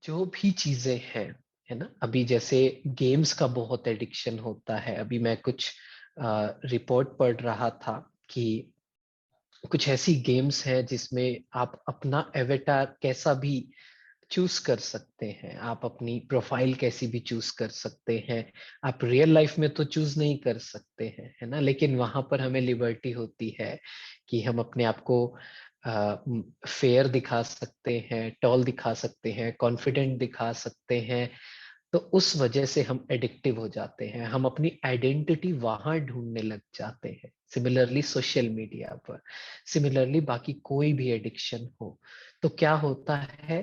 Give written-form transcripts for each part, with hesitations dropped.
जो भी चीजें हैं, है ना, अभी जैसे गेम्स का बहुत एडिक्शन होता है। अभी मैं कुछ रिपोर्ट पढ़ रहा था कि कुछ ऐसी गेम्स हैं जिसमें आप अपना एवेटार कैसा भी चूज कर सकते हैं, आप अपनी प्रोफाइल कैसी भी चूज कर सकते हैं। आप रियल लाइफ में तो चूज नहीं कर सकते हैं, है ना, लेकिन वहां पर हमें लिबर्टी होती है कि हम अपने आप को फेयर दिखा सकते हैं, टॉल दिखा सकते हैं, कॉन्फिडेंट दिखा सकते हैं। तो उस वजह से हम एडिक्टिव हो जाते हैं, हम अपनी आइडेंटिटी वहां ढूंढने लग जाते हैं। सिमिलरली सोशल मीडिया पर, सिमिलरली बाकी कोई भी एडिक्शन हो, तो क्या होता है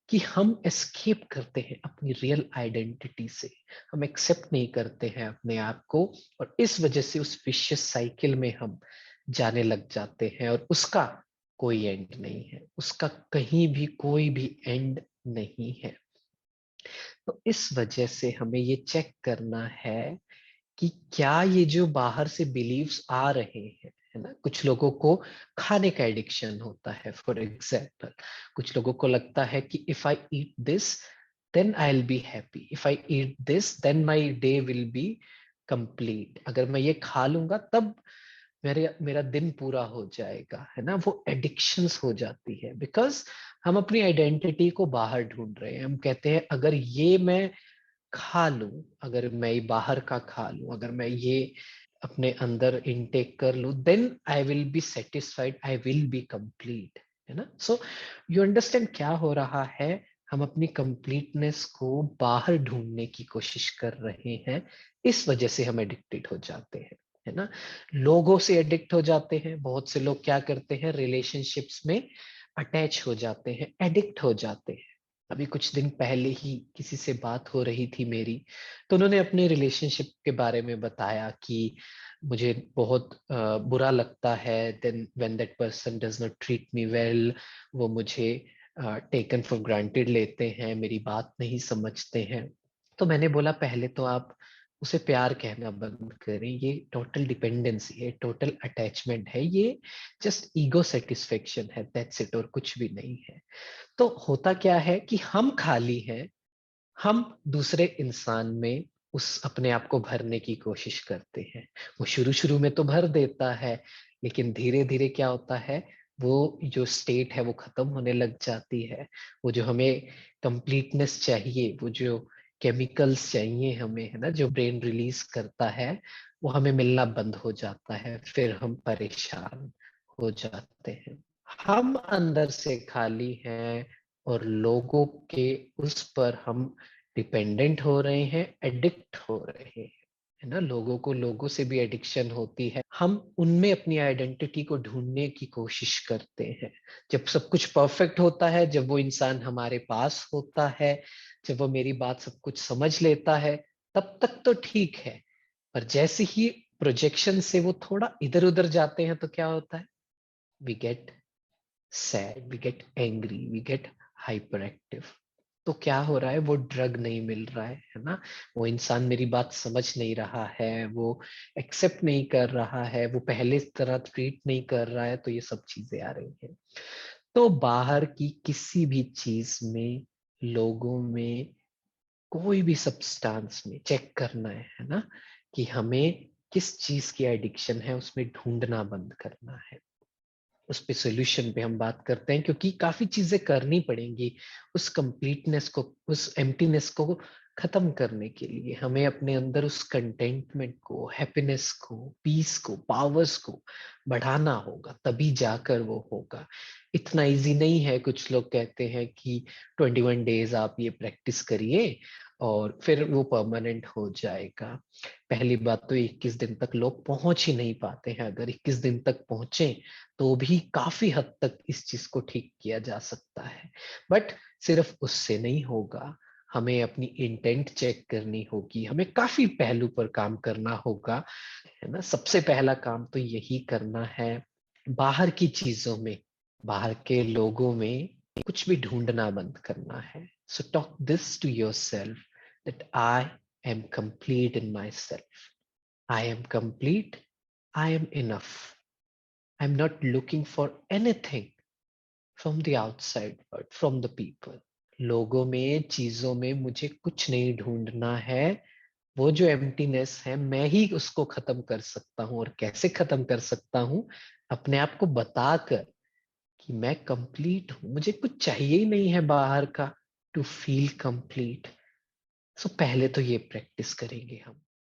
कि हम एस्केप करते हैं अपनी रियल आइडेंटिटी से। हम एक्सेप्ट नहीं करते हैं अपने आप को, और इस वजह से उस विशियस साइकिल में हम जाने लग जाते हैं, और उसका कोई एंड नहीं है, उसका कहीं भी कोई भी एंड नहीं है। तो इस वजह से हमें ये चेक करना है कि क्या ये जो बाहर से बिलीव्स आ रहे हैं, है ना, कुछ लोगों को खाने का एडिक्शन होता है फॉर एग्जाम्पल। कुछ लोगों को लगता है कि if I eat this then I will be happy, if I eat this then my day will be complete, अगर मैं ये खा लूंगा तब मेरे मेरा दिन पूरा हो जाएगा, है ना। वो एडिक्शंस हो जाती है बिकॉज हम अपनी आइडेंटिटी को बाहर ढूंढ रहे हैं। हम कहते हैं अगर ये मैं खा लूं, अगर मैं ये बाहर का खा लूं, अगर मैं ये अपने अंदर इनटेक कर लूं, then I will be satisfied, I will be complete, है ना। सो यू अंडरस्टैंड क्या हो रहा है। हम अपनी कंप्लीटनेस को बाहर ढूंढने की कोशिश कर रहे हैं, इस वजह से हम एडिक्टेड हो जाते हैं, है ना। लोगों से एडिक्ट हो जाते हैं। बहुत से लोग क्या करते हैं, रिलेशनशिप्स में अटैच हो जाते हैं, एडिक्ट हो जाते हैं। अभी कुछ दिन पहले ही किसी से बात हो रही थी मेरी, तो उन्होंने अपने रिलेशनशिप के बारे में बताया कि मुझे बहुत बुरा लगता है then when that person does not treat me well. वो मुझे टेकन फॉर ग्रांटेड लेते हैं, मेरी बात नहीं समझते हैं। तो मैंने बोला पहले तो आप उसे प्यार कहना बंद करें, ये टोटल डिपेंडेंसी है, टोटल अटैचमेंट है, ये जस्ट ईगो सेटिस्फेक्शन है, दैट्स इट, और कुछ भी नहीं है। तो होता क्या है कि हम खाली हैं, हम दूसरे इंसान में उस अपने आप को भरने की कोशिश करते हैं। वो शुरू शुरू में तो भर देता है, लेकिन धीरे धीरे क्या होता है, वो जो स्टेट है वो खत्म होने लग जाती है। वो जो हमें कंप्लीटनेस चाहिए, वो जो केमिकल्स चाहिए हमें, है ना, जो ब्रेन रिलीज करता है, वो हमें मिलना बंद हो जाता है, फिर हम परेशान हो जाते हैं। हम अंदर से खाली हैं, और लोगों के उस पर हम डिपेंडेंट हो रहे हैं, एडिक्ट हो रहे हैं, है ना। लोगों को लोगों से भी एडिक्शन होती है, हम उनमें अपनी आइडेंटिटी को ढूंढने की कोशिश करते हैं। जब सब कुछ परफेक्ट होता है, जब वो इंसान हमारे पास होता है, जब वो मेरी बात सब कुछ समझ लेता है, तब तक तो ठीक है। पर जैसे ही प्रोजेक्शन से वो थोड़ा इधर उधर जाते हैं, तो क्या होता है, we get sad, we get angry, we get hyperactive. तो क्या हो रहा है, वो ड्रग नहीं मिल रहा है ना, वो इंसान मेरी बात समझ नहीं रहा है, वो एक्सेप्ट नहीं कर रहा है, वो पहले इस तरह ट्रीट नहीं कर रहा है, तो ये सब चीजें आ रही हैं। तो बाहर की किसी भी चीज में, लोगों में, कोई भी सब्सटेंस में चेक करना है ना, कि हमें किस चीज की एडिक्शन है, उसमें ढूंढना बंद करना है। उस पे सोल्यूशन पे हम बात करते हैं, क्योंकि काफी चीजें करनी पड़ेंगी उस कंप्लीटनेस को, उस एम्प्टीनेस को खत्म करने के लिए। हमें अपने अंदर उस कंटेंटमेंट को, हैप्पीनेस को, पीस को, पावर्स को बढ़ाना होगा, तभी जाकर वो होगा। इतना इजी नहीं है। कुछ लोग कहते हैं कि 21 डेज आप ये प्रैक्टिस करिए और फिर वो परमानेंट हो जाएगा। पहली बात तो 21 दिन तक लोग पहुंच ही नहीं पाते हैं। अगर 21 दिन तक पहुंचे तो भी काफी हद तक इस चीज को ठीक किया जा सकता है। बट सिर्फ उससे नहीं होगा, हमें अपनी इंटेंट चेक करनी होगी, हमें काफी पहलू पर काम करना होगा, है ना। सबसे पहला काम तो यही करना है, बाहर की चीजों में, बाहर के लोगों में कुछ भी ढूंढना बंद करना है। So talk this to yourself that I am complete in myself, I am complete, I am enough, I'm not looking for anything from the outside world, from the people. लोगों में, चीज़ों में मुझे कुछ नहीं ढूँढना है। वो जो एम्प्टीनेस है, मैं ही उसको खत्म कर सकता हूँ और कैसे खत्म कर सकता हूँ? अपने आप को बताकर कि मैं कंप्लीट हूँ, मुझे कुछ चाहिए ही नहीं है बाहर का टू फील कंप्लीट। सो पहले तो ये प्रैक्टिस करेंगे हम।